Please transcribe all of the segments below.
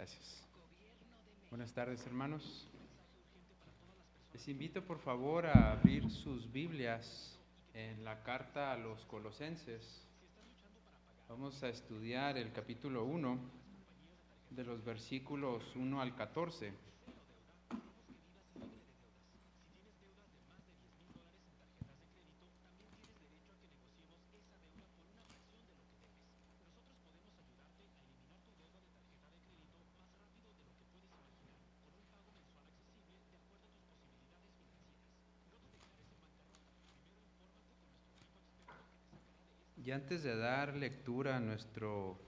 Gracias. Buenas tardes, hermanos. Les invito por favor a abrir sus Biblias en la carta a los Colosenses. Vamos a estudiar el capítulo 1 de los versículos 1 al 14. Y antes de dar lectura a nuestro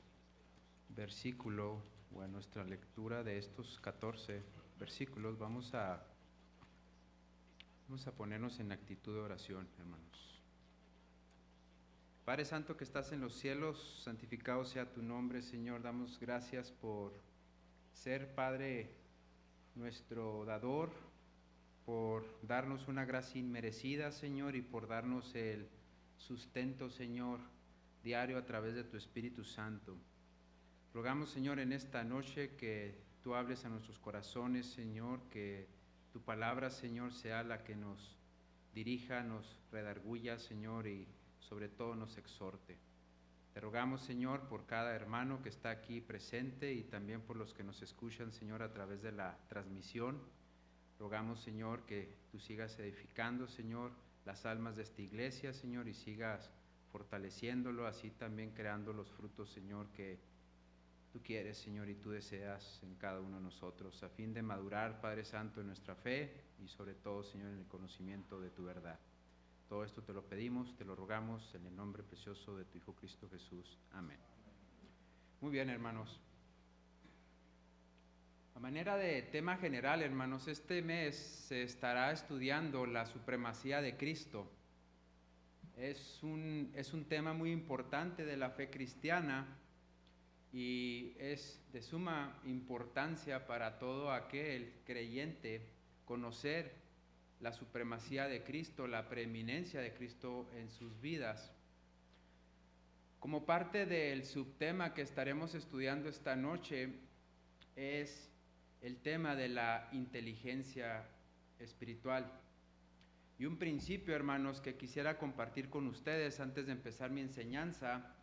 versículo o a nuestra lectura de estos 14 versículos, vamos a ponernos en actitud de oración, hermanos. Padre Santo que estás en los cielos, santificado sea tu nombre, Señor. Damos gracias por ser, Padre, nuestro dador, por darnos una gracia inmerecida, Señor, y por darnos el sustento, Señor, diario a través de tu Espíritu Santo. Rogamos, Señor, en esta noche que tú hables a nuestros corazones, Señor, que tu palabra, Señor, sea la que nos dirija, nos redarguya, Señor, y sobre todo nos exhorte. Te rogamos, Señor, por cada hermano que está aquí presente y también por los que nos escuchan, Señor, a través de la transmisión. Rogamos, Señor, que tú sigas edificando, Señor, las almas de esta iglesia, Señor, y sigas fortaleciéndolo, así también creando los frutos, Señor, que tú quieres, Señor, y tú deseas en cada uno de nosotros, a fin de madurar, Padre Santo, en nuestra fe y sobre todo, Señor, en el conocimiento de tu verdad. Todo esto te lo pedimos, te lo rogamos en el nombre precioso de tu Hijo Cristo Jesús. Amén. Muy bien, hermanos. A manera de tema general, hermanos, este mes se estará estudiando la supremacía de Cristo. Es un tema muy importante de la fe cristiana y es de suma importancia para todo aquel creyente conocer la supremacía de Cristo, la preeminencia de Cristo en sus vidas. Como parte del subtema que estaremos estudiando esta noche es el tema de la inteligencia espiritual. Y un principio, hermanos, que quisiera compartir con ustedes antes de empezar mi enseñanza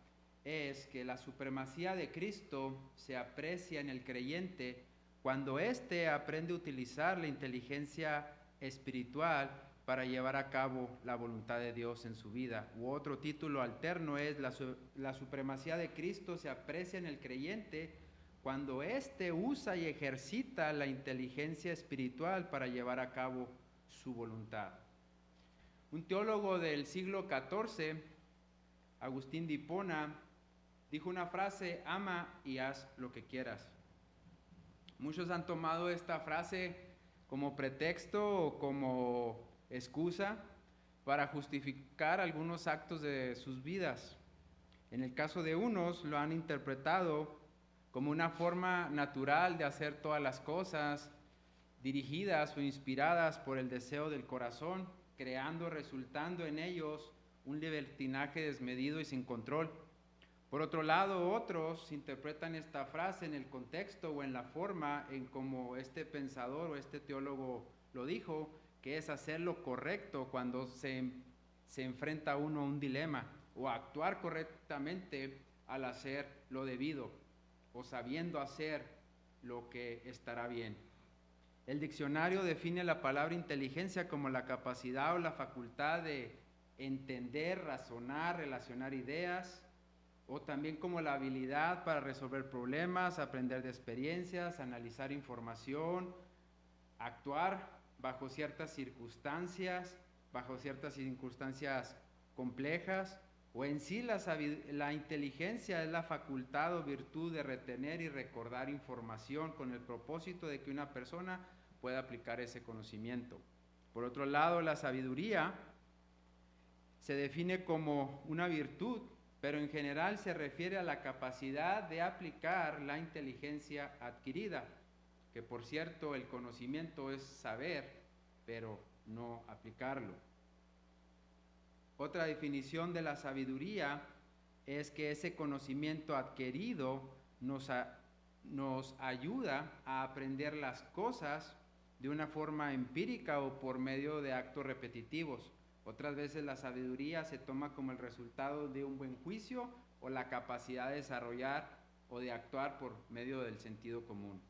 es que la supremacía de Cristo se aprecia en el creyente cuando éste aprende a utilizar la inteligencia espiritual para llevar a cabo la voluntad de Dios en su vida. U otro título alterno es la supremacía de Cristo se aprecia en el creyente cuando éste usa y ejercita la inteligencia espiritual para llevar a cabo su voluntad. Un teólogo del siglo XIV, Agustín de Hipona, dijo una frase: ama y haz lo que quieras. Muchos han tomado esta frase como pretexto o como excusa para justificar algunos actos de sus vidas. En el caso de unos lo han interpretado como una forma natural de hacer todas las cosas, dirigidas o inspiradas por el deseo del corazón, resultando en ellos un libertinaje desmedido y sin control. Por otro lado, otros interpretan esta frase en el contexto o en la forma en como este pensador o este teólogo lo dijo, que es hacer lo correcto cuando se enfrenta uno a un dilema, o actuar correctamente al hacer lo debido, o sabiendo hacer lo que estará bien. El diccionario define la palabra inteligencia como la capacidad o la facultad de entender, razonar, relacionar ideas, o también como la habilidad para resolver problemas, aprender de experiencias, analizar información, actuar bajo ciertas circunstancias complejas, o en sí la inteligencia es la facultad o virtud de retener y recordar información con el propósito de que una persona pueda aplicar ese conocimiento. Por otro lado, la sabiduría se define como una virtud, pero en general se refiere a la capacidad de aplicar la inteligencia adquirida, que por cierto el conocimiento es saber, pero no aplicarlo. Otra definición de la sabiduría es que ese conocimiento adquirido nos nos ayuda a aprender las cosas de una forma empírica o por medio de actos repetitivos. Otras veces la sabiduría se toma como el resultado de un buen juicio o la capacidad de desarrollar o de actuar por medio del sentido común.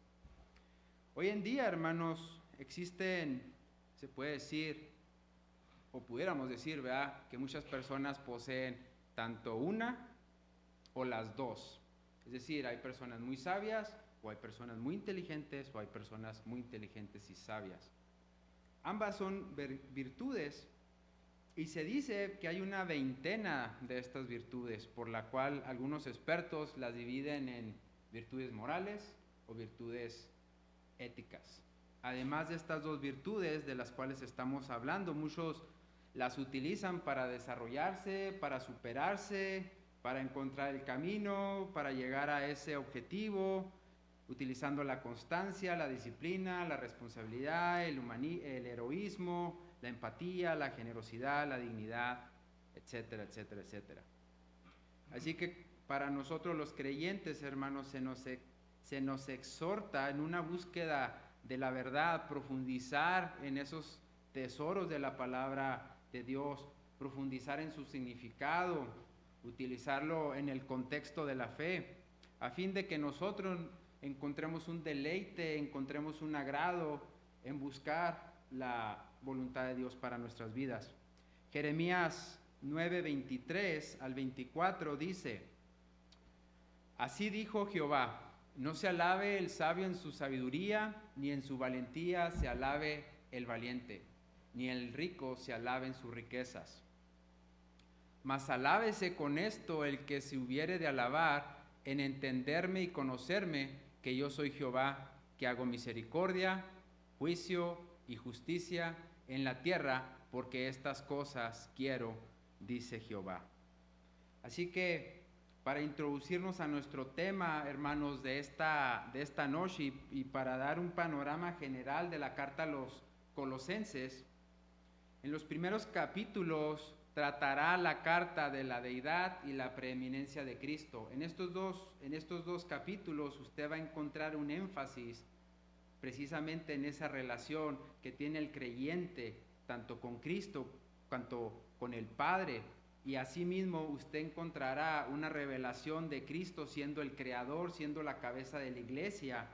Hoy en día, hermanos, existen, se puede decir, o pudiéramos decir, ¿verdad?, que muchas personas poseen tanto una o las dos. Es decir, hay personas muy sabias o hay personas muy inteligentes o hay personas muy inteligentes y sabias. Ambas son virtudes y se dice que hay una veintena de estas virtudes, por la cual algunos expertos las dividen en virtudes morales o virtudes éticas. Además de estas dos virtudes de las cuales estamos hablando, muchos las utilizan para desarrollarse, para superarse, para encontrar el camino, para llegar a ese objetivo, utilizando la constancia, la disciplina, la responsabilidad, el heroísmo, la empatía, la generosidad, la dignidad, etcétera, etcétera, etcétera. Así que para nosotros los creyentes, hermanos, se nos exhorta en una búsqueda de la verdad, profundizar en esos tesoros de la palabra de Dios, profundizar en su significado, utilizarlo en el contexto de la fe, a fin de que nosotros encontremos un deleite, encontremos un agrado en buscar la voluntad de Dios para nuestras vidas. Jeremías 9:23 al 24 dice: Así dijo Jehová, no se alabe el sabio en su sabiduría, ni en su valentía se alabe el valiente, ni el rico se alabe en sus riquezas. Mas alábese con esto el que se hubiere de alabar en entenderme y conocerme, que yo soy Jehová, que hago misericordia, juicio y justicia en la tierra, porque estas cosas quiero, dice Jehová. Así que para introducirnos a nuestro tema, hermanos, de esta noche y para dar un panorama general de la carta a los Colosenses, en los primeros capítulos tratará la carta de la deidad y la preeminencia de Cristo. En estos dos capítulos usted va a encontrar un énfasis precisamente en esa relación que tiene el creyente tanto con Cristo cuanto con el Padre, y asimismo usted encontrará una revelación de Cristo siendo el creador, siendo la cabeza de la iglesia.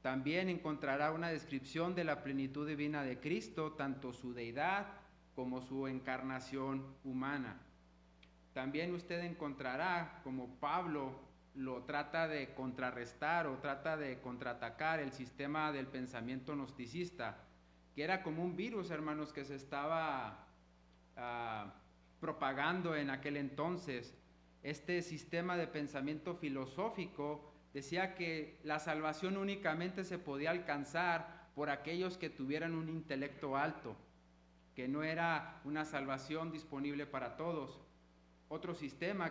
También encontrará una descripción de la plenitud divina de Cristo, tanto su deidad como su encarnación humana. También usted encontrará, como Pablo lo trata de contrarrestar o trata de contraatacar, el sistema del pensamiento gnosticista, que era como un virus, hermanos, que se estaba propagando en aquel entonces. Este sistema de pensamiento filosófico decía que la salvación únicamente se podía alcanzar por aquellos que tuvieran un intelecto alto, que no era una salvación disponible para todos. Otro sistema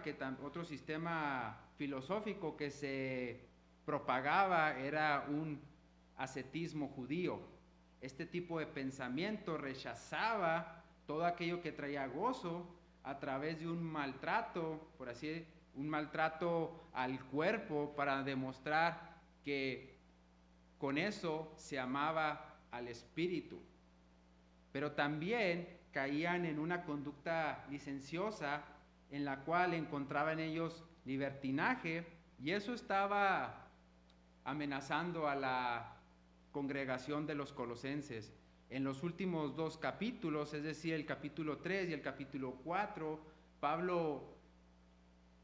filosófico que se propagaba era un ascetismo judío. Este tipo de pensamiento rechazaba todo aquello que traía gozo a través de un maltrato, por así decirlo, un maltrato al cuerpo para demostrar que con eso se amaba al espíritu. Pero también caían en una conducta licenciosa en la cual encontraban ellos libertinaje, y eso estaba amenazando a la congregación de los colosenses. En los últimos dos capítulos, es decir, el capítulo 3 y el capítulo 4, Pablo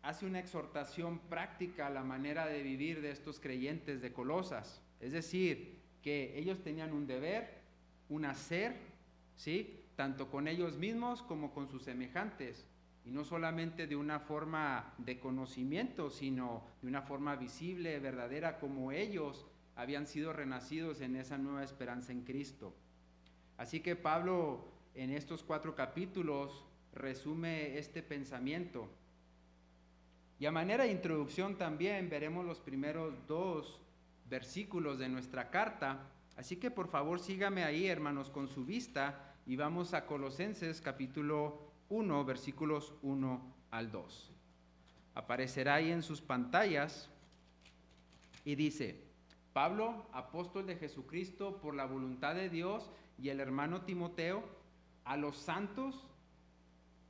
hace una exhortación práctica a la manera de vivir de estos creyentes de Colosas. Es decir, que ellos tenían un deber, un hacer, ¿sí?, tanto con ellos mismos como con sus semejantes, y no solamente de una forma de conocimiento, sino de una forma visible, verdadera, como ellos habían sido renacidos en esa nueva esperanza en Cristo. Así que Pablo en estos 4 capítulos resume este pensamiento. Y a manera de introducción también veremos los primeros 2 versículos de nuestra carta. Así que por favor sígame ahí, hermanos, con su vista, y vamos a Colosenses capítulo 1, versículos 1 al 2. Aparecerá ahí en sus pantallas. Y dice, Pablo, apóstol de Jesucristo por la voluntad de Dios, y el hermano Timoteo, a los santos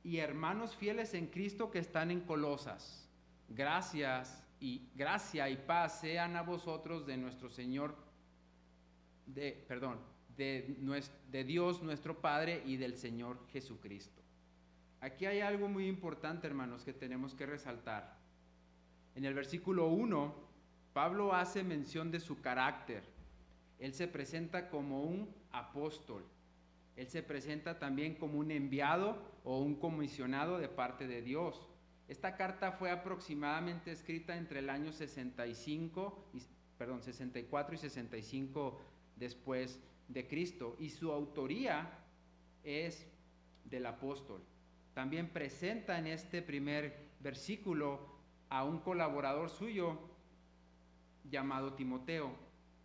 y hermanos fieles en Cristo que están en Colosas. Gracia y paz sean a vosotros de nuestro Señor, de Dios nuestro Padre y del Señor Jesucristo. Aquí hay algo muy importante, hermanos, que tenemos que resaltar. En el versículo 1, Pablo hace mención de su carácter. Él se presenta como un apóstol. Él se presenta también como un enviado o un comisionado de parte de Dios. Esta carta fue aproximadamente escrita entre el año 64 y 65 después de Cristo, y su autoría es del apóstol. También presenta en este primer versículo a un colaborador suyo llamado Timoteo.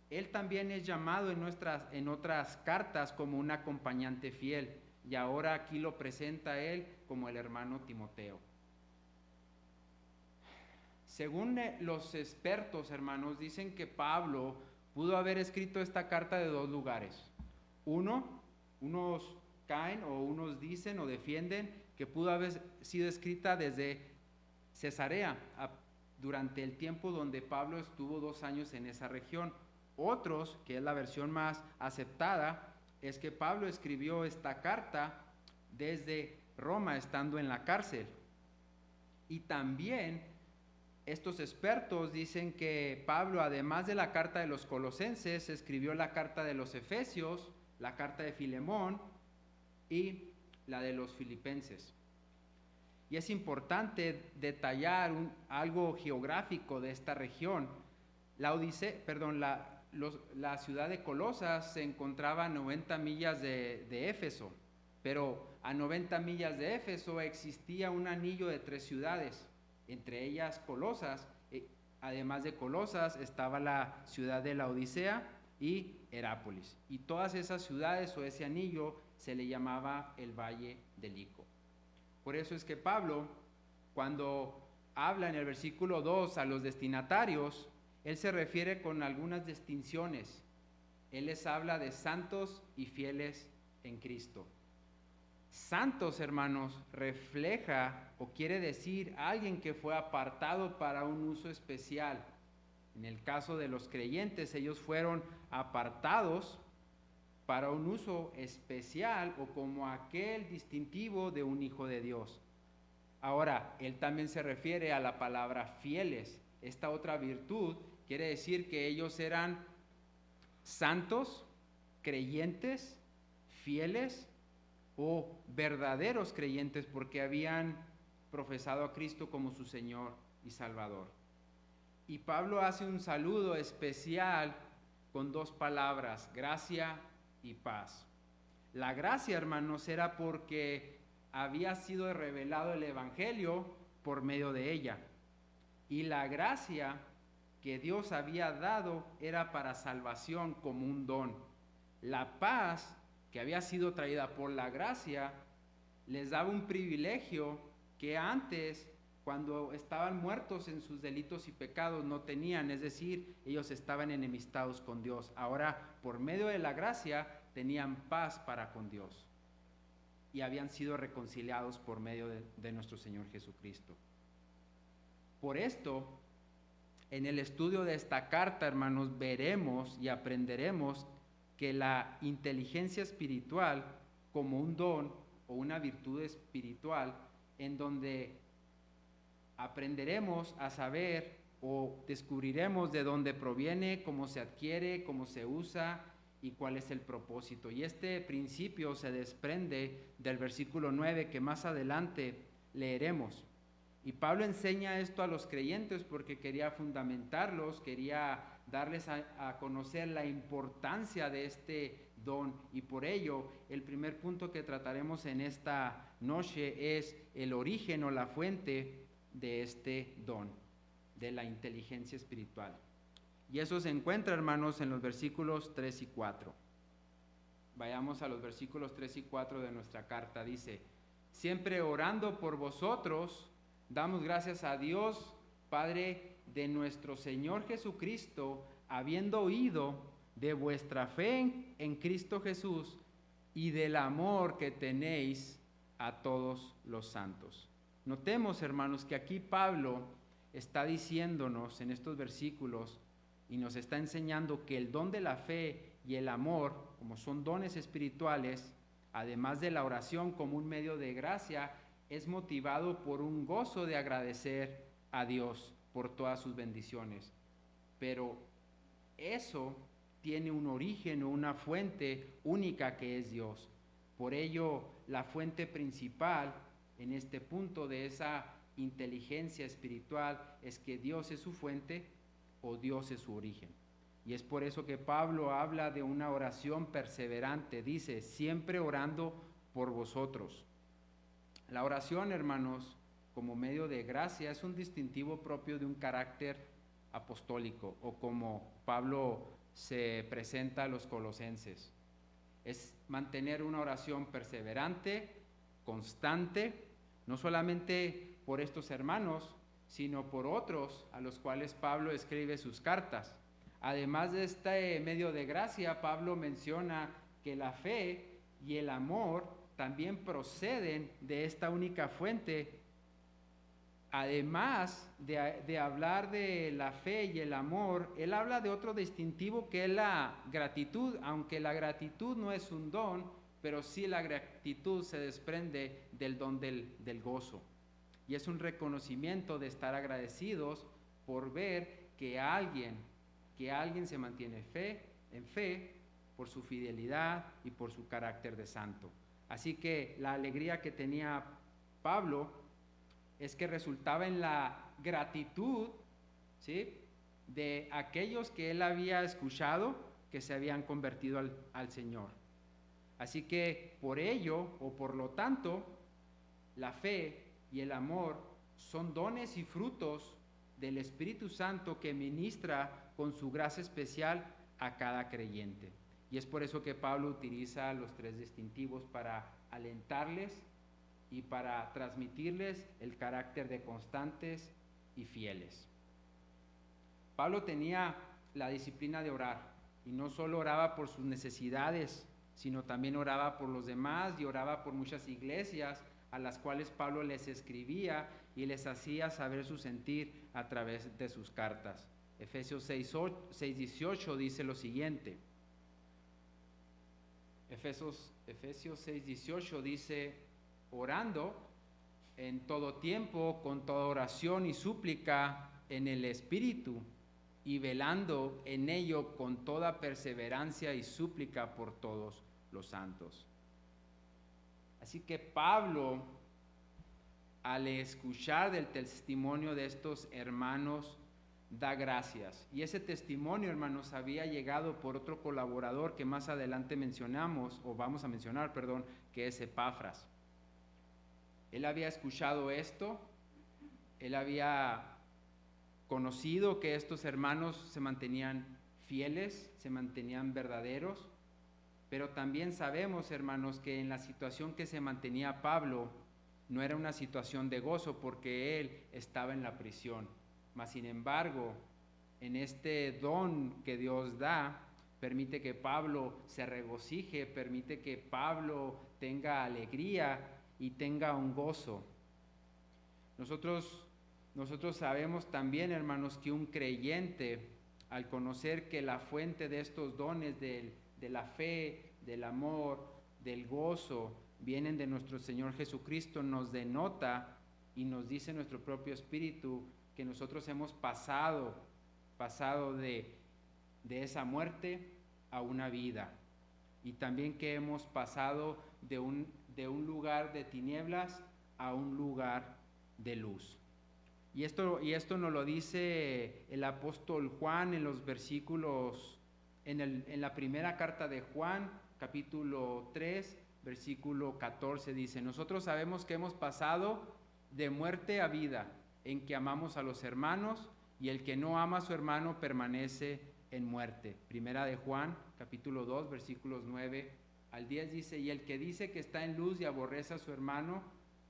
Él también es llamado en otras cartas como un acompañante fiel, y ahora aquí lo presenta él como el hermano Timoteo. Según los expertos, hermanos, dicen que Pablo pudo haber escrito esta carta de dos lugares. Unos caen o unos dicen o defienden que pudo haber sido escrita desde Cesarea, durante el tiempo donde Pablo estuvo 2 años en esa región. Otros, que es la versión más aceptada, es que Pablo escribió esta carta desde Roma, estando en la cárcel. Y también estos expertos dicen que Pablo, además de la carta de los Colosenses, escribió la carta de los Efesios, la carta de Filemón y la de los Filipenses. Y es importante detallar algo geográfico de esta región. La ciudad de Colosas se encontraba a 90 millas de Éfeso, pero a 90 millas de Éfeso existía un anillo de 3 ciudades, entre ellas Colosas. Además de Colosas estaba la ciudad de Laodicea y Herápolis, y todas esas ciudades o ese anillo se le llamaba el Valle del Ico. Por eso es que Pablo, cuando habla en el versículo 2 a los destinatarios, él se refiere con algunas distinciones. Él les habla de santos y fieles en Cristo. Santos, hermanos, refleja o quiere decir alguien que fue apartado para un uso especial. En el caso de los creyentes, ellos fueron apartados para un uso especial o como aquel distintivo de un hijo de Dios. Ahora, él también se refiere a la palabra fieles. Esta otra virtud quiere decir que ellos eran santos, creyentes, fieles o verdaderos creyentes porque habían profesado a Cristo como su Señor y Salvador. Y Pablo hace un saludo especial con 2 palabras, gracia y paz. La gracia, hermanos, era porque había sido revelado el Evangelio por medio de ella. Y la gracia que Dios había dado era para salvación como un don. La paz que había sido traída por la gracia les daba un privilegio que antes, cuando estaban muertos en sus delitos y pecados, no tenían, es decir, ellos estaban enemistados con Dios. Ahora, por medio de la gracia, tenían paz para con Dios y habían sido reconciliados por medio de nuestro Señor Jesucristo. Por esto, en el estudio de esta carta, hermanos, veremos y aprenderemos que la inteligencia espiritual como un don o una virtud espiritual en donde aprenderemos a saber o descubriremos de dónde proviene, cómo se adquiere, cómo se usa y cuál es el propósito. Y este principio se desprende del versículo 9 que más adelante leeremos. Y Pablo enseña esto a los creyentes porque quería fundamentarlos, quería darles a conocer la importancia de este don. Y por ello, el primer punto que trataremos en esta noche es el origen o la fuente de este don, de la inteligencia espiritual. Y eso se encuentra, hermanos, en los versículos 3 y 4. Vayamos a los versículos 3 y 4 de nuestra carta. Dice, siempre orando por vosotros, damos gracias a Dios, Padre de nuestro Señor Jesucristo, habiendo oído de vuestra fe en Cristo Jesús y del amor que tenéis a todos los santos. Notemos, hermanos, que aquí Pablo está diciéndonos en estos versículos y nos está enseñando que el don de la fe y el amor, como son dones espirituales, además de la oración como un medio de gracia, es motivado por un gozo de agradecer a Dios por todas sus bendiciones. Pero eso tiene un origen o una fuente única que es Dios. Por ello, la fuente principal en este punto de esa inteligencia espiritual es que Dios es su fuente o Dios es su origen. Y es por eso que Pablo habla de una oración perseverante. Dice, siempre orando por vosotros. La oración, hermanos, como medio de gracia, es un distintivo propio de un carácter apostólico, o como Pablo se presenta a los colosenses. Es mantener una oración perseverante, constante, no solamente por estos hermanos, sino por otros a los cuales Pablo escribe sus cartas. Además de este medio de gracia, Pablo menciona que la fe y el amor también proceden de esta única fuente. Además de hablar de la fe y el amor, él habla de otro distintivo que es la gratitud, aunque la gratitud no es un don, pero sí la gratitud se desprende del don del gozo. Y es un reconocimiento de estar agradecidos por ver que alguien se mantiene en fe por su fidelidad y por su carácter de santo. Así que la alegría que tenía Pablo es que resultaba en la gratitud, ¿sí?, de aquellos que él había escuchado que se habían convertido al Señor. Así que por ello, o por lo tanto, la fe y el amor son dones y frutos del Espíritu Santo que ministra con su gracia especial a cada creyente. Y es por eso que Pablo utiliza los tres distintivos para alentarles y para transmitirles el carácter de constantes y fieles. Pablo tenía la disciplina de orar, y no solo oraba por sus necesidades, sino también oraba por los demás y oraba por muchas iglesias a las cuales Pablo les escribía y les hacía saber su sentir a través de sus cartas. Efesios 6:18 dice lo siguiente. Efesios 6:18 dice, orando en todo tiempo, con toda oración y súplica en el Espíritu, y velando en ello con toda perseverancia y súplica por todos los santos. Así que Pablo, al escuchar del testimonio de estos hermanos, da gracias. Y ese testimonio, hermanos, había llegado por otro colaborador que más adelante vamos a mencionar, que es Epafras. Él había escuchado esto, él había conocido que estos hermanos se mantenían fieles, se mantenían verdaderos, pero también sabemos, hermanos, que en la situación que se mantenía Pablo no era una situación de gozo porque él estaba en la prisión. Mas, sin embargo, en este don que Dios da, permite que Pablo se regocije, permite que Pablo tenga alegría y tenga un gozo. Nosotros sabemos también, hermanos, que un creyente, al conocer que la fuente de estos dones de la fe, del amor, del gozo, vienen de nuestro Señor Jesucristo, nos denota y nos dice nuestro propio espíritu que nosotros hemos pasado de esa muerte a una vida, y también que hemos pasado de un lugar de tinieblas a un lugar de luz. Y esto nos lo dice el apóstol Juan en los versículos, en la primera carta de Juan, capítulo 3, versículo 14, dice, nosotros sabemos que hemos pasado de muerte a vida, en que amamos a los hermanos, y el que no ama a su hermano permanece en muerte. Primera de Juan, capítulo 2, versículos 9 al 10 dice, y el que dice que está en luz y aborrece a su hermano,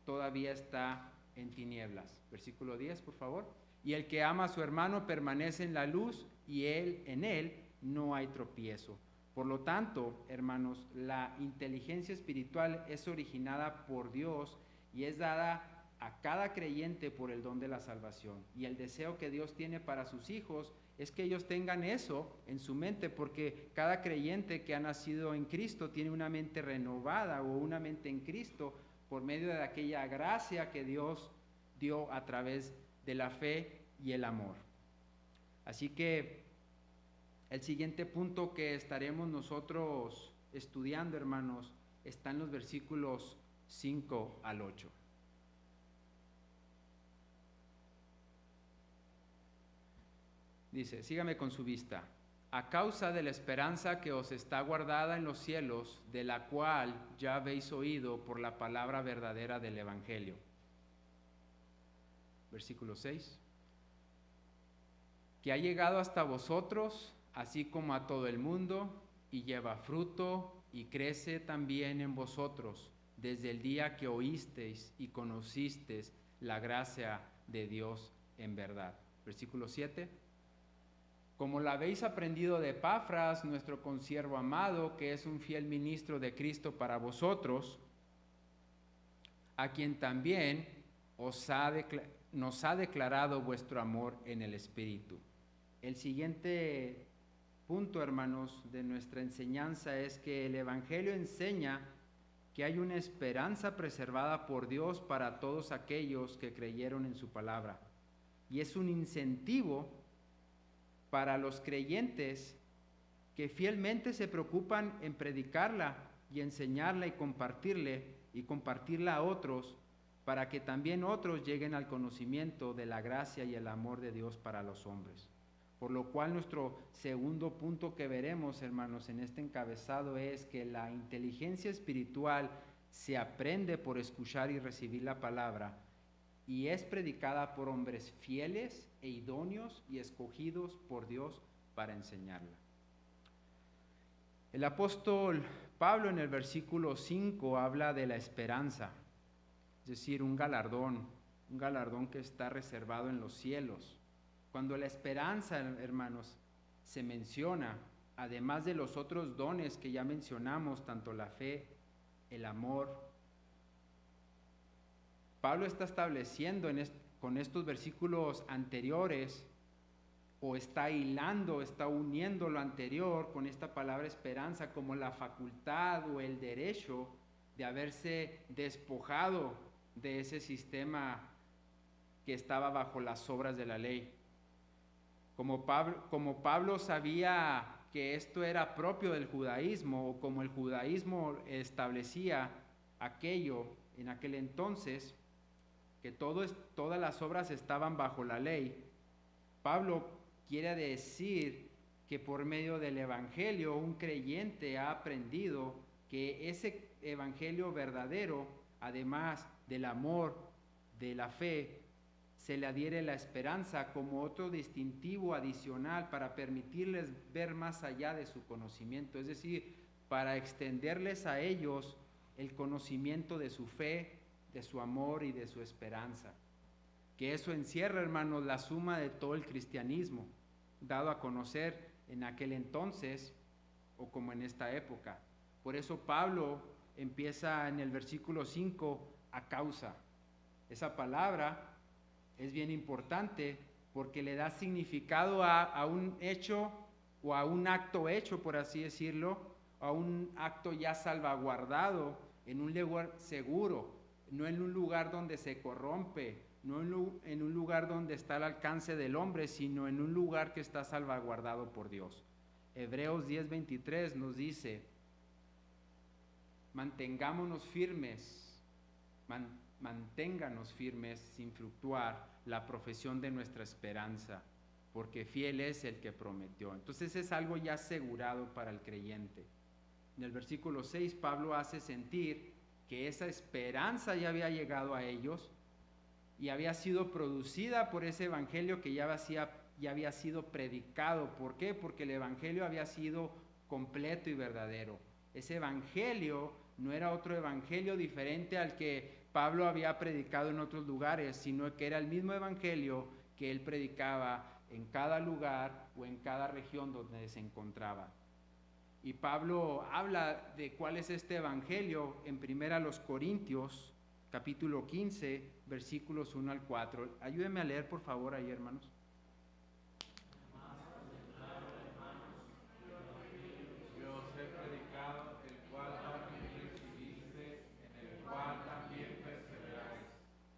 todavía está en tinieblas. Versículo 10, por favor. Y el que ama a su hermano permanece en la luz y en él no hay tropiezo. Por lo tanto, hermanos, la inteligencia espiritual es originada por Dios y es dada a cada creyente por el don de la salvación. Y el deseo que Dios tiene para sus hijos es que ellos tengan eso en su mente, porque cada creyente que ha nacido en Cristo tiene una mente renovada o una mente en Cristo por medio de aquella gracia que Dios dio a través de la fe y el amor. Así que el siguiente punto que estaremos nosotros estudiando, hermanos, está en los versículos 5 al 8. Dice, sígame con su vista. A causa de la esperanza que os está guardada en los cielos, de la cual ya habéis oído por la palabra verdadera del Evangelio. Versículo 6. Que ha llegado hasta vosotros, así como a todo el mundo, y lleva fruto y crece también en vosotros, desde el día que oísteis y conocisteis la gracia de Dios en verdad. Versículo 7. Como la habéis aprendido de Epafras, nuestro consiervo amado, que es un fiel ministro de Cristo para vosotros, a quien también nos ha declarado vuestro amor en el Espíritu. El siguiente punto, hermanos, de nuestra enseñanza es que el Evangelio enseña que hay una esperanza preservada por Dios para todos aquellos que creyeron en su palabra. Y es un incentivo para los creyentes que fielmente se preocupan en predicarla y enseñarla y compartirla a otros, para que también otros lleguen al conocimiento de la gracia y el amor de Dios para los hombres. Por lo cual nuestro segundo punto que veremos, hermanos, en este encabezado es que la inteligencia espiritual se aprende por escuchar y recibir la palabra y es predicada por hombres fieles e idóneos y escogidos por Dios para enseñarla. El apóstol Pablo en el versículo 5 habla de la esperanza, es decir, un galardón que está reservado en los cielos. Cuando la esperanza, hermanos, se menciona, además de los otros dones que ya mencionamos, tanto la fe, el amor, Pablo está estableciendo con estos versículos anteriores, o está hilando, está uniendo lo anterior con esta palabra esperanza como la facultad o el derecho de haberse despojado de ese sistema que estaba bajo las obras de la ley. Como Pablo sabía que esto era propio del judaísmo, o como el judaísmo establecía aquello en aquel entonces, que todas las obras estaban bajo la ley, Pablo quiere decir que por medio del Evangelio un creyente ha aprendido que ese Evangelio verdadero, además del amor, de la fe, se le adhiere la esperanza como otro distintivo adicional para permitirles ver más allá de su conocimiento, es decir, para extenderles a ellos el conocimiento de su fe, de su amor y de su esperanza. Que eso encierra, hermanos, la suma de todo el cristianismo, dado a conocer en aquel entonces o como en esta época. Por eso Pablo empieza en el versículo 5, a causa. Esa palabra es bien importante porque le da significado a un hecho o a un acto hecho, por así decirlo, a un acto ya salvaguardado en un lugar seguro, no en un lugar donde se corrompe, no en un lugar donde está al alcance del hombre, sino en un lugar que está salvaguardado por Dios. Hebreos 10:23 nos dice, manténganos firmes sin fluctuar la profesión de nuestra esperanza, porque fiel es el que prometió. Entonces es algo ya asegurado para el creyente. En el versículo 6 Pablo hace sentir que esa esperanza ya había llegado a ellos y había sido producida por ese evangelio que ya había sido predicado. ¿Por qué? Porque el evangelio había sido completo y verdadero. Ese evangelio no era otro evangelio diferente al que Pablo había predicado en otros lugares, sino que era el mismo evangelio que él predicaba en cada lugar o en cada región donde se encontraba. Y Pablo habla de cuál es este evangelio en 1 Corintios, capítulo 15, versículos 1 al 4. Ayúdenme a leer, por favor, ahí, hermanos.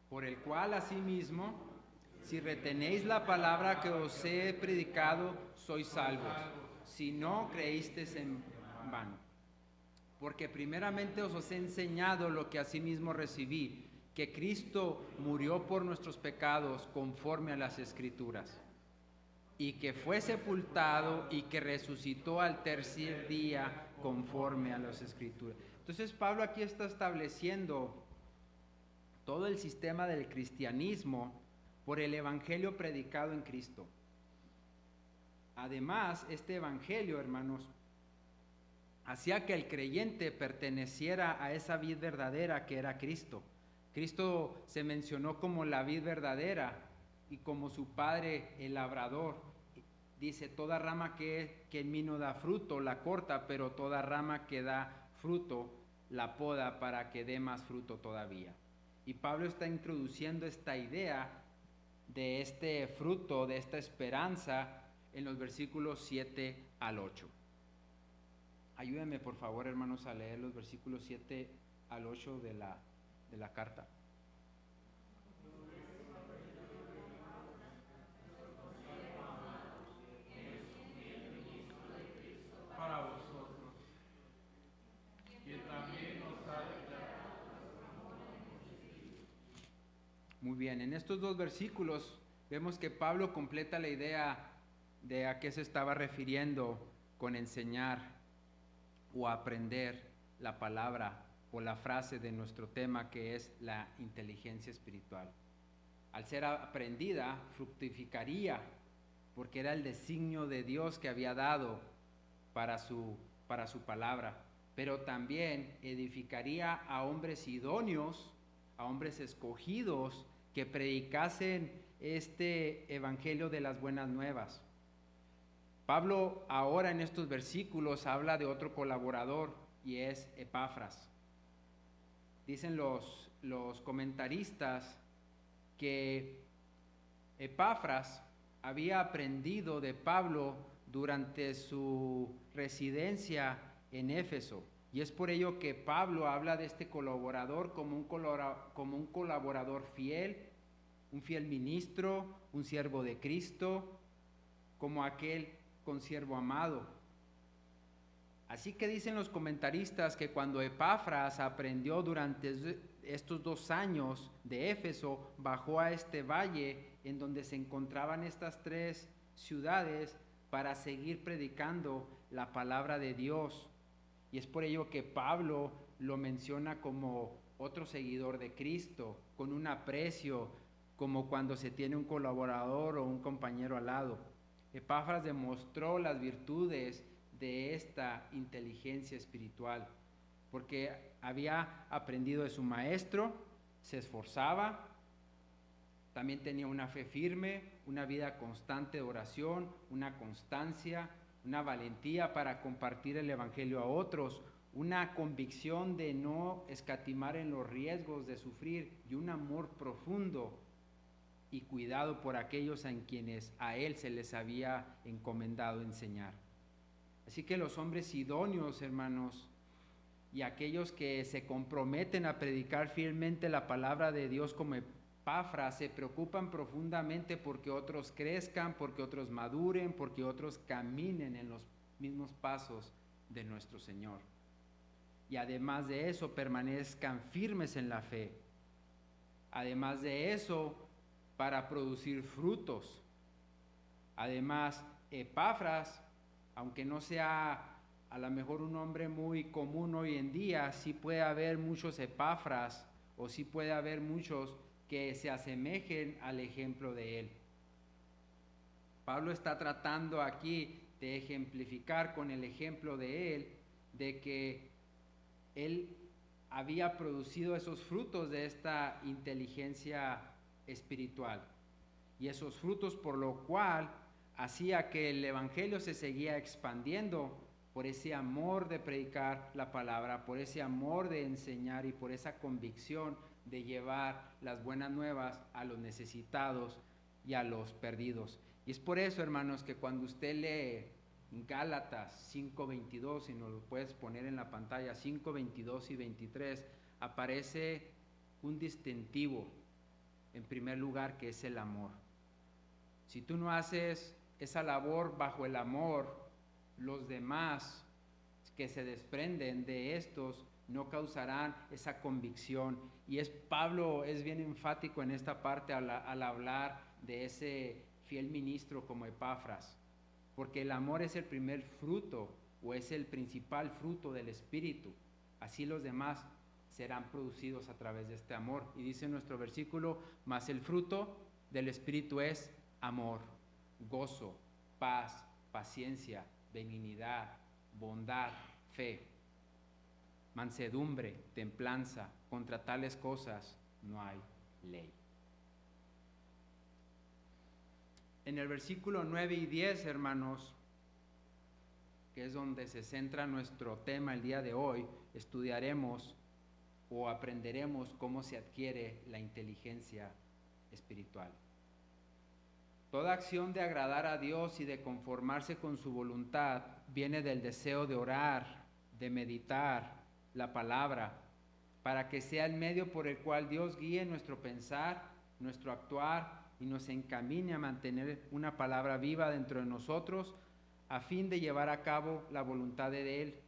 Por el cual asimismo, si retenéis la palabra que os he predicado, sois salvos, si no creísteis en vano. Porque primeramente os he enseñado lo que asimismo recibí, que Cristo murió por nuestros pecados conforme a las Escrituras, y que fue sepultado y que resucitó al tercer día conforme a las Escrituras. Entonces Pablo aquí está estableciendo todo el sistema del cristianismo por el evangelio predicado en Cristo. Además, este evangelio, hermanos, hacía que el creyente perteneciera a esa vid verdadera que era Cristo. Cristo se mencionó como la vid verdadera y como su padre el labrador. Dice, toda rama que en mí no da fruto la corta, pero toda rama que da fruto la poda para que dé más fruto todavía. Y Pablo está introduciendo esta idea de este fruto, de esta esperanza, en los versículos 7 al 8. Ayúdenme, por favor, hermanos, a leer los versículos 7 al 8 de la carta. Para vosotros, que también nos ha declarado. Muy bien, en estos dos versículos vemos que Pablo completa la idea de a qué se estaba refiriendo con enseñar o aprender la palabra o la frase de nuestro tema, que es la inteligencia espiritual. Al ser aprendida, fructificaría, porque era el designio de Dios que había dado para su palabra, pero también edificaría a hombres idóneos, a hombres escogidos, que predicasen este evangelio de las buenas nuevas. Pablo ahora en estos versículos habla de otro colaborador, y es Epafras. Dicen los comentaristas que Epafras había aprendido de Pablo durante su residencia en Éfeso, y es por ello que Pablo habla de este colaborador como un colaborador fiel, un fiel ministro, un siervo de Cristo, como aquel consiervo amado. Así que dicen los comentaristas que cuando Epafras aprendió durante estos 2 años de Éfeso, bajó a este valle en donde se encontraban estas 3 ciudades para seguir predicando la palabra de Dios. Y es por ello que Pablo lo menciona como otro seguidor de Cristo, con un aprecio, como cuando se tiene un colaborador o un compañero al lado. Epafras demostró las virtudes de esta inteligencia espiritual, porque había aprendido de su maestro, se esforzaba, también tenía una fe firme, una vida constante de oración, una constancia, una valentía para compartir el evangelio a otros, una convicción de no escatimar en los riesgos de sufrir y un amor profundo y cuidado por aquellos en quienes a él se les había encomendado enseñar. Así que los hombres idóneos, hermanos, y aquellos que se comprometen a predicar fielmente la palabra de Dios como Epafras, se preocupan profundamente porque otros crezcan, porque otros maduren, porque otros caminen en los mismos pasos de nuestro Señor. Y además de eso, permanezcan firmes en la fe. Además de eso, para producir frutos. Además, Epafras, aunque no sea a lo mejor un hombre muy común hoy en día, sí puede haber muchos Epafras, o sí puede haber muchos que se asemejen al ejemplo de él. Pablo está tratando aquí de ejemplificar con el ejemplo de él, de que él había producido esos frutos de esta inteligencia espiritual. y esos frutos, por lo cual hacía que el evangelio se seguía expandiendo por ese amor de predicar la palabra, por ese amor de enseñar y por esa convicción de llevar las buenas nuevas a los necesitados y a los perdidos. Y es por eso, hermanos, que cuando usted lee Gálatas 5:22, si nos lo puedes poner en la pantalla, 5:22 y 23, aparece un distintivo, en primer lugar, que es el amor. Si tú no haces esa labor bajo el amor, los demás que se desprenden de estos no causarán esa convicción. Y Pablo es bien enfático en esta parte al hablar de ese fiel ministro como Epafras, porque el amor es el primer fruto o es el principal fruto del Espíritu. Así los demás serán producidos a través de este amor. Y dice nuestro versículo, mas el fruto del Espíritu es amor, gozo, paz, paciencia, benignidad, bondad, fe, mansedumbre, templanza. Contra tales cosas no hay ley. En el versículo 9 y 10, hermanos, que es donde se centra nuestro tema el día de hoy, estudiaremos o aprenderemos cómo se adquiere la inteligencia espiritual. Toda acción de agradar a Dios y de conformarse con su voluntad viene del deseo de orar, de meditar la palabra, para que sea el medio por el cual Dios guíe nuestro pensar, nuestro actuar y nos encamine a mantener una palabra viva dentro de nosotros a fin de llevar a cabo la voluntad de Él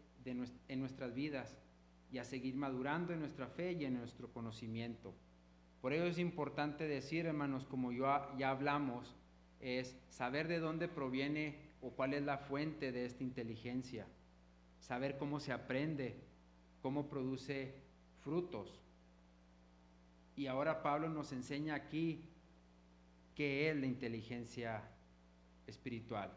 en nuestras vidas y a seguir madurando en nuestra fe y en nuestro conocimiento. Por ello es importante decir, hermanos, como ya hablamos, es saber de dónde proviene o cuál es la fuente de esta inteligencia, saber cómo se aprende, cómo produce frutos. Y ahora Pablo nos enseña aquí qué es la inteligencia espiritual.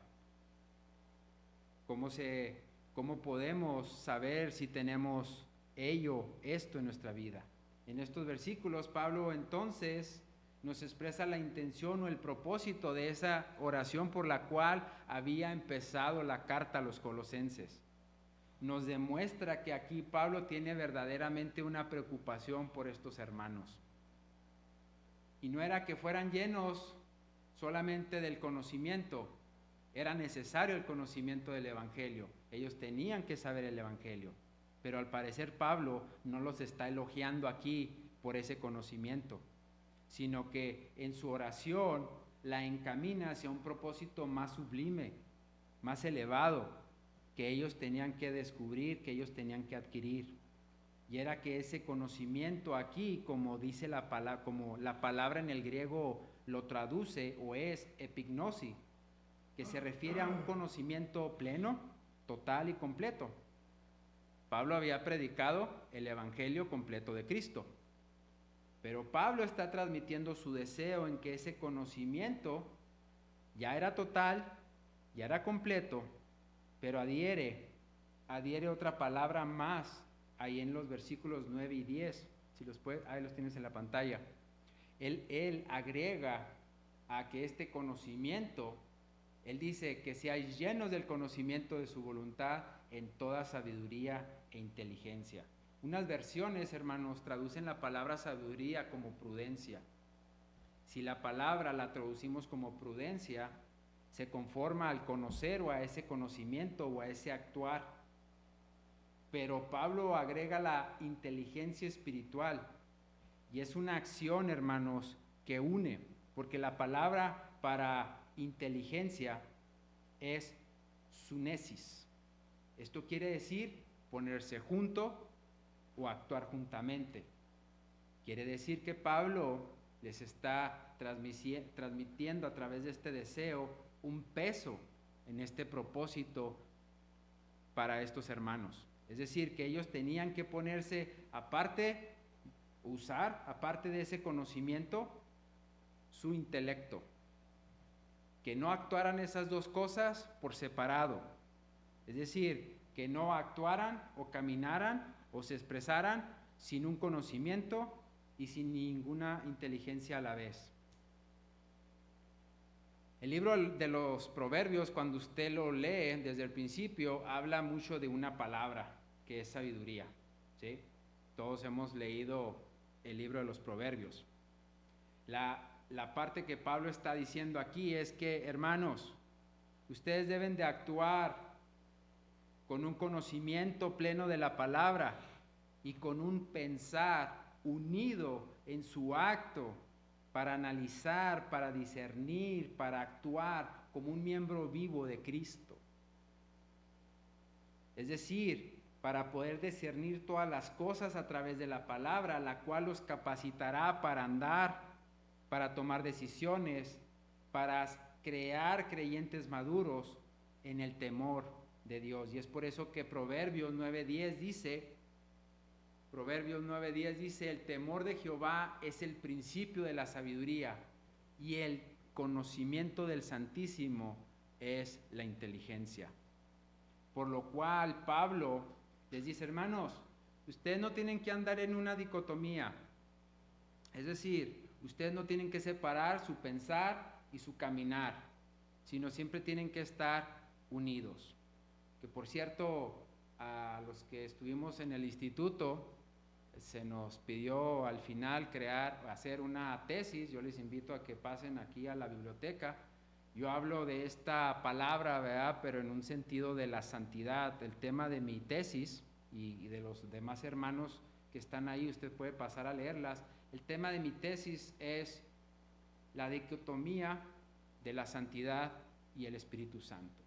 ¿Cómo podemos saber si tenemos esto en nuestra vida? En estos versículos, Pablo entonces nos expresa la intención o el propósito de esa oración por la cual había empezado la carta a los colosenses. Nos demuestra que aquí Pablo tiene verdaderamente una preocupación por estos hermanos. Y no era que fueran llenos solamente del conocimiento, era necesario el conocimiento del Evangelio. Ellos tenían que saber el Evangelio, pero al parecer Pablo no los está elogiando aquí por ese conocimiento, sino que en su oración la encamina hacia un propósito más sublime, más elevado, que ellos tenían que descubrir, que ellos tenían que adquirir. Y era que ese conocimiento aquí, como dice la palabra, como la palabra en el griego lo traduce, o es epignosis, que se refiere a un conocimiento pleno, total y completo. Pablo había predicado el evangelio completo de Cristo, pero Pablo está transmitiendo su deseo en que ese conocimiento ya era total, ya era completo, pero adhiere otra palabra más ahí en los versículos 9 y 10. Si los puedes, ahí los tienes en la pantalla. Él agrega a que este conocimiento, él dice que seáis llenos del conocimiento de su voluntad en toda sabiduría e inteligencia. Unas versiones, hermanos, traducen la palabra sabiduría como prudencia. Si la palabra la traducimos como prudencia, se conforma al conocer o a ese conocimiento o a ese actuar. Pero Pablo agrega la inteligencia espiritual y es una acción, hermanos, que une, porque la palabra para inteligencia es sunesis. Esto quiere decir ponerse junto o actuar juntamente. Quiere decir que Pablo les está transmitiendo a través de este deseo un peso en este propósito para estos hermanos. Es decir, que ellos tenían que ponerse aparte, aparte de ese conocimiento, su intelecto. Que no actuaran esas dos cosas por separado. Es decir, que no actuaran o caminaran o se expresaran sin un conocimiento y sin ninguna inteligencia a la vez. El libro de los Proverbios, cuando usted lo lee desde el principio, habla mucho de una palabra, que es sabiduría, ¿sí? Todos hemos leído el libro de los Proverbios. La parte que Pablo está diciendo aquí es que, hermanos, ustedes deben de actuar con un conocimiento pleno de la palabra y con un pensar unido en su acto para analizar, para discernir, para actuar como un miembro vivo de Cristo. Es decir, para poder discernir todas las cosas a través de la palabra, la cual los capacitará para andar, para tomar decisiones, para crear creyentes maduros en el temor de Dios. Y es por eso que Proverbios 9:10 dice, el temor de Jehová es el principio de la sabiduría y el conocimiento del Santísimo es la inteligencia. Por lo cual Pablo les dice, hermanos, ustedes no tienen que andar en una dicotomía. Es decir, ustedes no tienen que separar su pensar y su caminar, sino siempre tienen que estar unidos. Que por cierto, a los que estuvimos en el instituto, se nos pidió al final hacer una tesis. Yo les invito a que pasen aquí a la biblioteca. Yo hablo de esta palabra, ¿verdad? Pero en un sentido de la santidad. El tema de mi tesis y de los demás hermanos que están ahí, usted puede pasar a leerlas. El tema de mi tesis es la dicotomía de la santidad y el Espíritu Santo.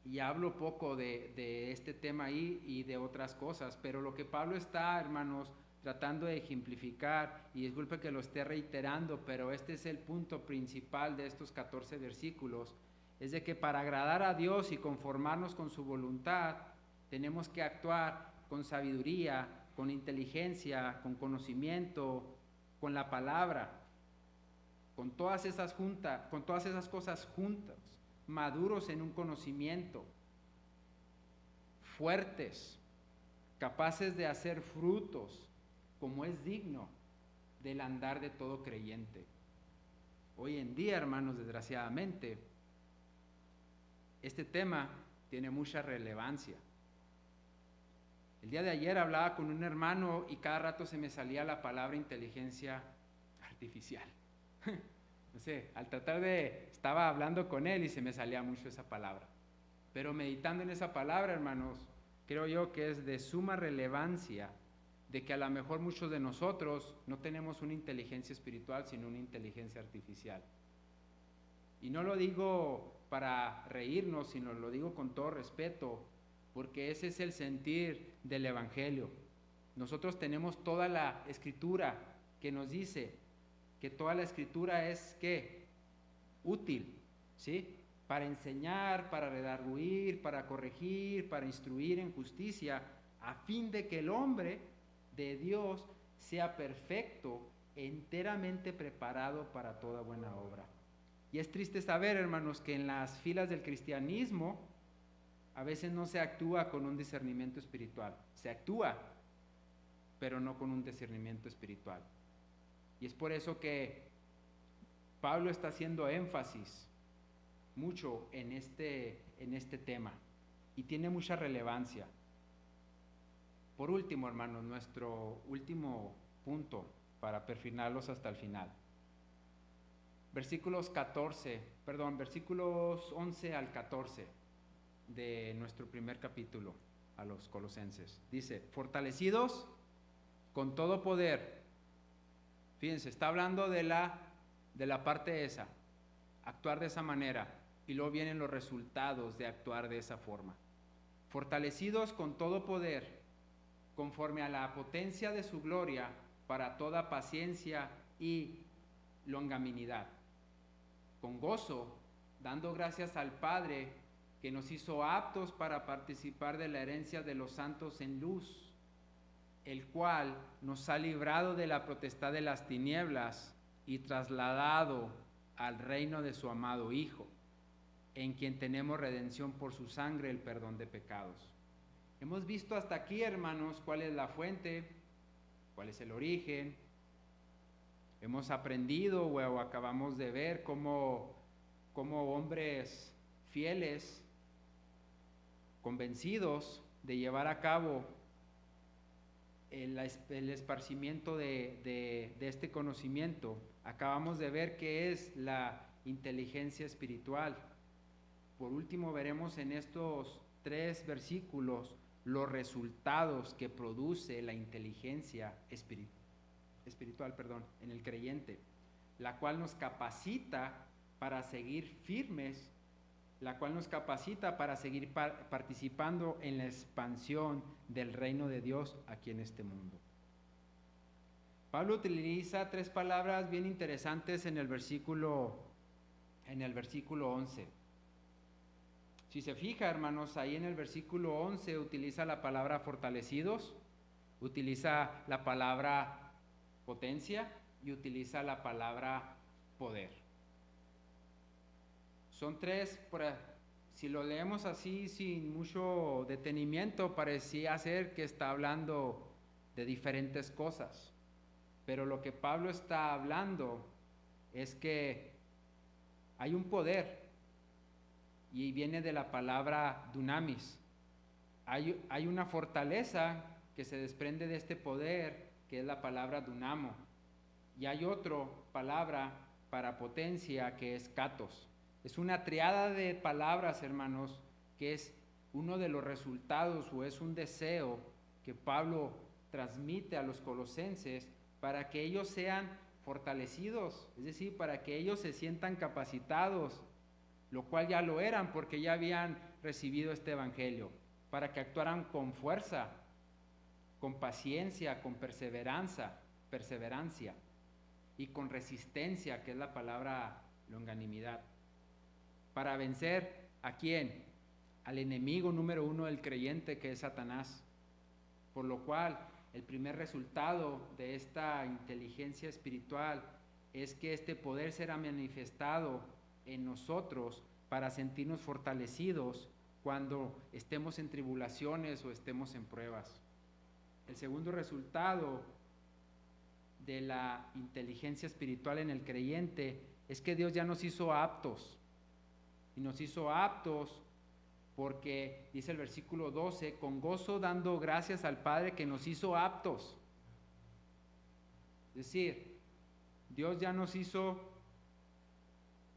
Y hablo poco de este tema ahí y de otras cosas, pero lo que Pablo está, hermanos, tratando de ejemplificar, y disculpe que lo esté reiterando, pero este es el punto principal de estos 14 versículos, es de que para agradar a Dios y conformarnos con su voluntad, tenemos que actuar con sabiduría, con inteligencia, con conocimiento, con la palabra, con todas esas cosas juntas, maduros en un conocimiento, fuertes, capaces de hacer frutos, como es digno del andar de todo creyente. Hoy en día, hermanos, desgraciadamente, este tema tiene mucha relevancia. El día de ayer hablaba con un hermano y cada rato se me salía la palabra inteligencia artificial. No sé, estaba hablando con él y se me salía mucho esa palabra. Pero meditando en esa palabra, hermanos, creo yo que es de suma relevancia de que a lo mejor muchos de nosotros no tenemos una inteligencia espiritual, sino una inteligencia artificial. Y no lo digo para reírnos, sino lo digo con todo respeto, porque ese es el sentir del Evangelio. Nosotros tenemos toda la Escritura que nos dice que toda la Escritura es ¿qué? Útil, ¿sí? Para enseñar, para redarguir, para corregir, para instruir en justicia, a fin de que el hombre de Dios sea perfecto, enteramente preparado para toda buena obra. Y es triste saber, hermanos, que en las filas del cristianismo a veces no se actúa con un discernimiento espiritual. Se actúa, pero no con un discernimiento espiritual. Y es por eso que Pablo está haciendo énfasis mucho en este tema y tiene mucha relevancia. Por último, hermanos, nuestro último punto para perfinarlos hasta el final. Versículos 11 al 14 de nuestro primer capítulo a los Colosenses. Dice, fortalecidos con todo poder. Fíjense, está hablando de la parte esa, actuar de esa manera, y luego vienen los resultados de actuar de esa forma. Fortalecidos con todo poder, conforme a la potencia de su gloria, para toda paciencia y longanimidad, con gozo, dando gracias al Padre, que nos hizo aptos para participar de la herencia de los santos en luz, el cual nos ha librado de la potestad de las tinieblas y trasladado al reino de su amado Hijo, en quien tenemos redención por su sangre, el perdón de pecados. Hemos visto hasta aquí, hermanos, cuál es la fuente, cuál es el origen, Hemos aprendido o acabamos de ver cómo hombres fieles, convencidos de llevar a cabo el esparcimiento de este conocimiento, acabamos de ver qué es la inteligencia espiritual. Por último, veremos en estos 3 versículos los resultados que produce la inteligencia espiritual en el creyente, la cual nos capacita para seguir firmes, la cual nos capacita para seguir participando en la expansión del reino de Dios aquí en este mundo. Pablo utiliza 3 palabras bien interesantes en el versículo 11. Si se fija, hermanos, ahí en el versículo 11 utiliza la palabra fortalecidos, utiliza la palabra potencia y utiliza la palabra poder. Son 3, si lo leemos así sin mucho detenimiento, parecía ser que está hablando de diferentes cosas. Pero lo que Pablo está hablando es que hay un poder y viene de la palabra dunamis. Hay una fortaleza que se desprende de este poder, que es la palabra dunamo. Y hay otra palabra para potencia que es katos. Es una triada de palabras, hermanos, que es uno de los resultados o es un deseo que Pablo transmite a los colosenses para que ellos sean fortalecidos, es decir, para que ellos se sientan capacitados, lo cual ya lo eran porque ya habían recibido este evangelio, para que actuaran con fuerza, con paciencia, con perseverancia y con resistencia, que es la palabra longanimidad, para vencer ¿a quién? Al enemigo número 1 del creyente, que es Satanás. Por lo cual, el primer resultado de esta inteligencia espiritual es que este poder será manifestado en nosotros para sentirnos fortalecidos cuando estemos en tribulaciones o estemos en pruebas. El segundo resultado de la inteligencia espiritual en el creyente es que Dios ya nos hizo aptos. Y nos hizo aptos porque, dice el versículo 12, con gozo dando gracias al Padre que nos hizo aptos. Es decir, Dios ya nos hizo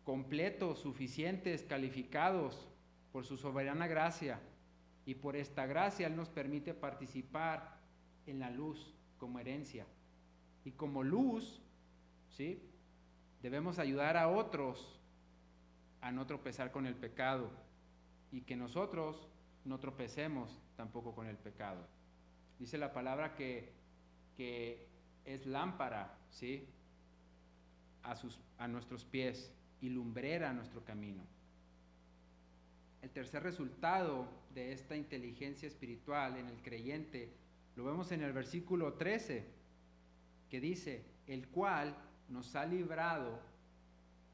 completos, suficientes, calificados por su soberana gracia. Y por esta gracia Él nos permite participar en la luz como herencia. Y como luz, ¿sí?, debemos ayudar a otros a no tropezar con el pecado y que nosotros no tropecemos tampoco con el pecado. Dice la palabra que es lámpara, ¿sí?, a nuestros pies y lumbrera a nuestro camino. El tercer resultado de esta inteligencia espiritual en el creyente lo vemos en el versículo 13, que dice, el cual nos ha librado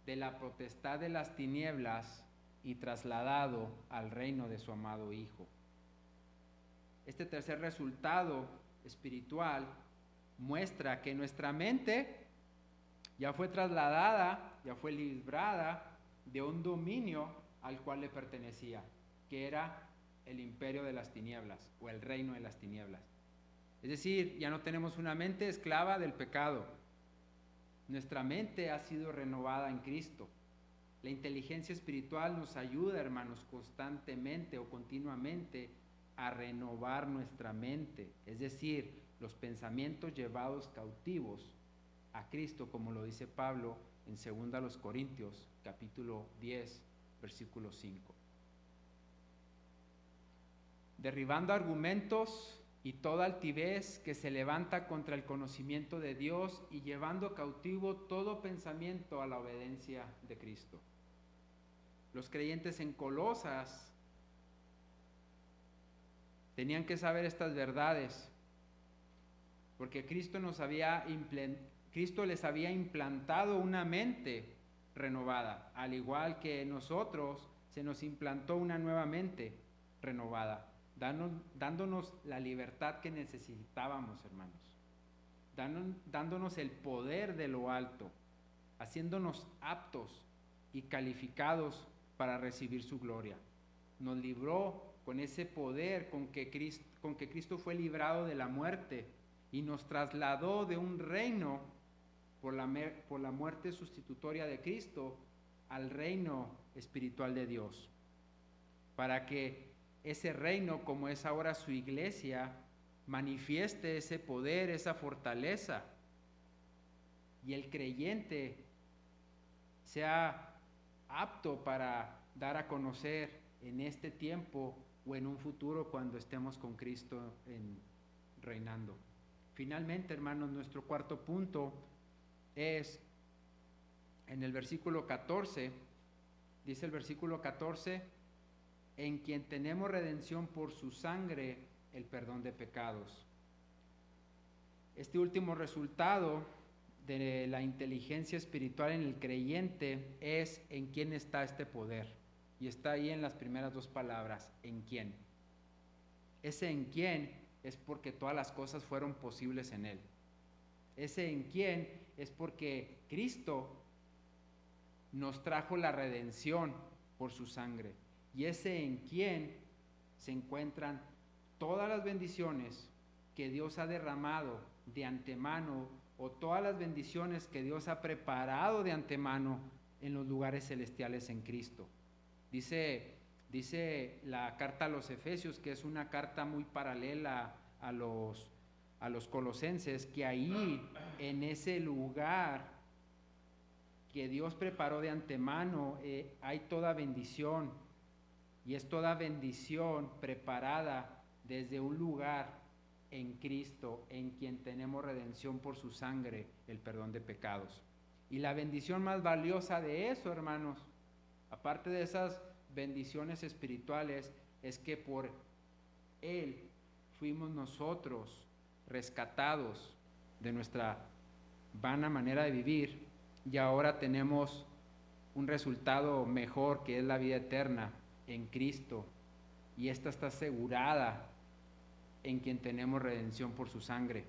de la potestad de las tinieblas y trasladado al reino de su amado Hijo. Este tercer resultado espiritual muestra que nuestra mente ya fue trasladada, ya fue librada de un dominio al cual le pertenecía, que era el imperio de las tinieblas o el reino de las tinieblas. Es decir, ya no tenemos una mente esclava del pecado. Nuestra mente ha sido renovada en Cristo. La inteligencia espiritual nos ayuda, hermanos, constantemente o continuamente a renovar nuestra mente, es decir, los pensamientos llevados cautivos a Cristo, como lo dice Pablo en 2 Corintios, capítulo 10, versículo 5. Derribando argumentos y toda altivez que se levanta contra el conocimiento de Dios y llevando cautivo todo pensamiento a la obediencia de Cristo. Los creyentes en Colosas tenían que saber estas verdades, porque Cristo les había implantado una mente renovada, al igual que nosotros se nos implantó una nueva mente renovada, dándonos la libertad que necesitábamos, hermanos, dándonos el poder de lo alto, haciéndonos aptos y calificados para recibir su gloria. Nos libró con ese poder con que Cristo fue librado de la muerte y nos trasladó de un reino por la muerte sustitutoria de Cristo al reino espiritual de Dios, para que ese reino, como es ahora su iglesia, manifieste ese poder, esa fortaleza, y el creyente sea apto para dar a conocer en este tiempo o en un futuro cuando estemos con Cristo reinando. Finalmente, hermanos, nuestro cuarto punto es en el versículo 14, dice el versículo 14, en quien tenemos redención por su sangre, el perdón de pecados. Este último resultado de la inteligencia espiritual en el creyente es en quién está este poder. Y está ahí en las primeras dos palabras, en quién. Ese en quién es porque todas las cosas fueron posibles en él. Ese en quién es porque Cristo nos trajo la redención por su sangre. Y ese en quién se encuentran todas las bendiciones que Dios ha derramado de antemano, o todas las bendiciones que Dios ha preparado de antemano en los lugares celestiales en Cristo. Dice la carta a los Efesios, que es una carta muy paralela a los Colosenses, que ahí, en ese lugar que Dios preparó de antemano, hay toda bendición, y es toda bendición preparada desde un lugar en Cristo, en quien tenemos redención por su sangre, el perdón de pecados. Y la bendición más valiosa de eso, hermanos, aparte de esas bendiciones espirituales, es que por Él fuimos nosotros rescatados de nuestra vana manera de vivir, y ahora tenemos un resultado mejor, que es la vida eterna en Cristo, y esta está asegurada en quien tenemos redención por su sangre,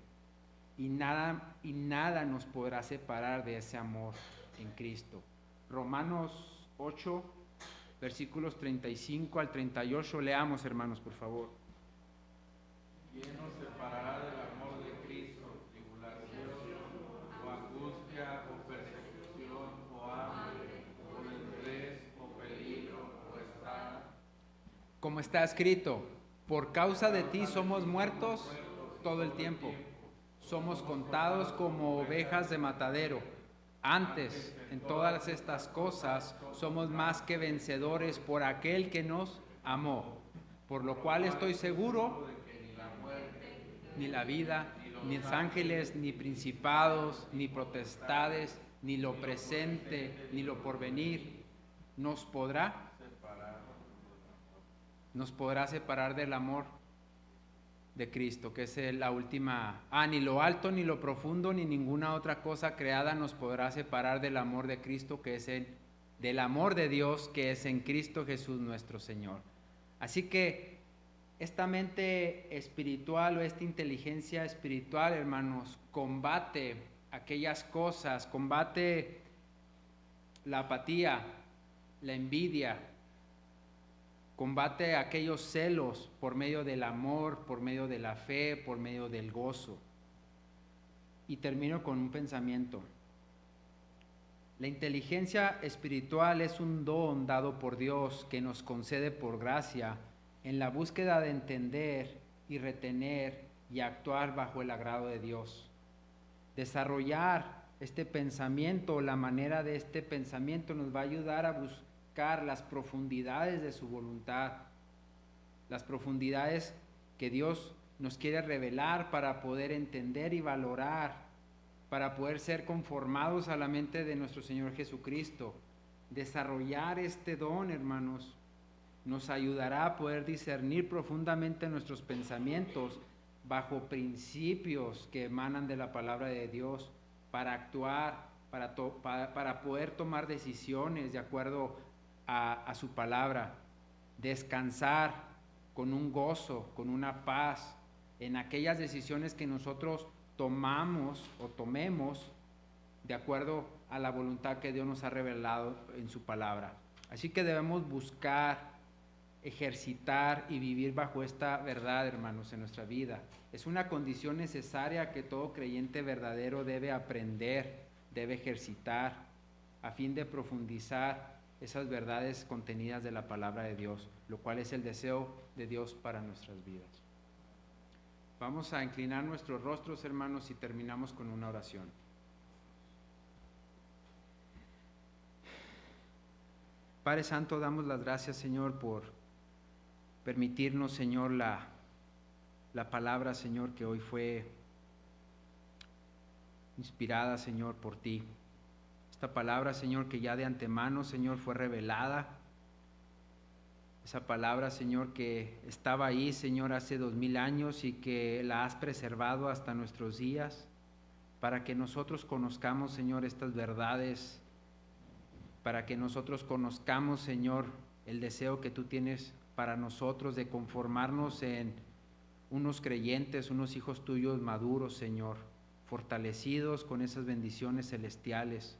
y nada nos podrá separar de ese amor en Cristo. Romanos 8, versículos 35 al 38, leamos, hermanos, por favor. ¿Quién nos separará del amor de Cristo? Tribulación, o angustia, o persecución, o hambre, o desnudez, o peligro, o espada. Como está escrito, por causa de ti somos muertos todo el tiempo. Somos contados como ovejas de matadero. Antes, en todas estas cosas, somos más que vencedores por aquel que nos amó. Por lo cual estoy seguro, ni la vida, ni los ángeles, ni principados, ni potestades, ni lo presente, ni lo porvenir, nos podrá separar del amor de Cristo, que es la última. Ni lo alto, ni lo profundo, ni ninguna otra cosa creada nos podrá separar del amor de Cristo, que es del amor de Dios, que es en Cristo Jesús nuestro Señor. Así que esta mente espiritual, o esta inteligencia espiritual, hermanos, combate aquellas cosas, combate la apatía, la envidia, combate aquellos celos por medio del amor, por medio de la fe, por medio del gozo. Y termino con un pensamiento. La inteligencia espiritual es un don dado por Dios que nos concede por gracia en la búsqueda de entender y retener y actuar bajo el agrado de Dios. Desarrollar este pensamiento, la manera de este pensamiento, nos va a ayudar a buscar las profundidades de su voluntad, las profundidades que Dios nos quiere revelar para poder entender y valorar, para poder ser conformados a la mente de nuestro Señor Jesucristo. Desarrollar este don, hermanos, nos ayudará a poder discernir profundamente nuestros pensamientos bajo principios que emanan de la palabra de Dios, para actuar, para poder tomar decisiones de acuerdo a su palabra, descansar con un gozo, con una paz en aquellas decisiones que nosotros tomemos de acuerdo a la voluntad que Dios nos ha revelado en su palabra. Así que debemos buscar, ejercitar y vivir bajo esta verdad, hermanos, en nuestra vida. Es una condición necesaria que todo creyente verdadero debe aprender, debe ejercitar, a fin de profundizar esas verdades contenidas de la palabra de Dios, lo cual es el deseo de Dios para nuestras vidas. Vamos a inclinar nuestros rostros, hermanos, y terminamos con una oración. Padre Santo, damos las gracias, Señor, por permitirnos, Señor, la palabra, Señor, que hoy fue inspirada, Señor, por ti. Esta palabra, Señor, que ya de antemano, Señor, fue revelada. Esa palabra, Señor, que estaba ahí, Señor, hace 2000 años y que la has preservado hasta nuestros días, para que nosotros conozcamos, Señor, estas verdades, para que nosotros conozcamos, Señor, el deseo que tú tienes para nosotros de conformarnos en unos creyentes, unos hijos tuyos maduros, Señor, fortalecidos con esas bendiciones celestiales,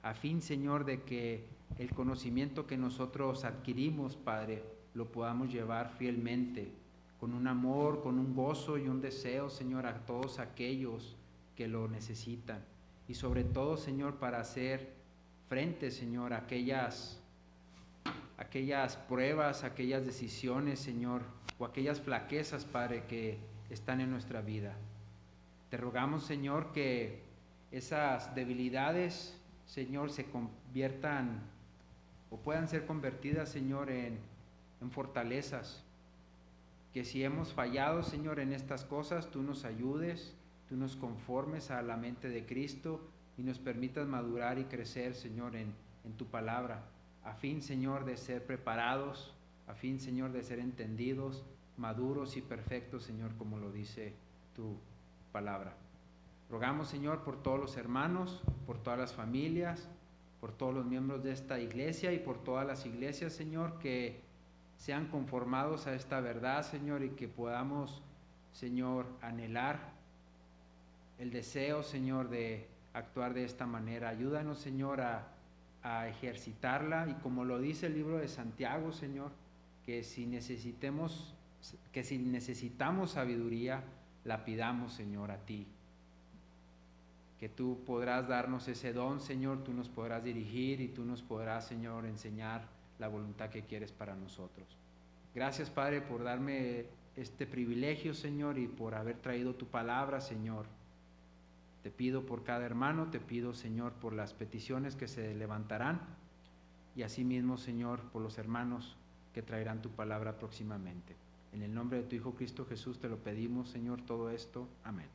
a fin, Señor, de que el conocimiento que nosotros adquirimos, Padre, lo podamos llevar fielmente, con un amor, con un gozo y un deseo, Señor, a todos aquellos que lo necesitan. Y sobre todo, Señor, para hacer frente, Señor, a aquellas pruebas, aquellas decisiones, Señor, o aquellas flaquezas, Padre, que están en nuestra vida. Te rogamos, Señor, que esas debilidades, Señor, se conviertan o puedan ser convertidas, Señor, en fortalezas. Que si hemos fallado, Señor, en estas cosas, tú nos ayudes, tú nos conformes a la mente de Cristo y nos permitas madurar y crecer, Señor, en tu palabra, a fin, Señor, de ser preparados, a fin, Señor, de ser entendidos, maduros y perfectos, Señor, como lo dice tu palabra. Rogamos, Señor, por todos los hermanos, por todas las familias, por todos los miembros de esta iglesia y por todas las iglesias, Señor, que sean conformados a esta verdad, Señor, y que podamos, Señor, anhelar el deseo, Señor, de actuar de esta manera. Ayúdanos, Señor, a ejercitarla, y como lo dice el libro de Santiago, Señor, que si necesitamos sabiduría, la pidamos, Señor, a ti. Que tú podrás darnos ese don, Señor, tú nos podrás dirigir y tú nos podrás, Señor, enseñar la voluntad que quieres para nosotros. Gracias, Padre, por darme este privilegio, Señor, y por haber traído tu palabra, Señor. Te pido por cada hermano, te pido, Señor, por las peticiones que se levantarán y asimismo, Señor, por los hermanos que traerán tu palabra próximamente. En el nombre de tu Hijo Cristo Jesús te lo pedimos, Señor, todo esto. Amén.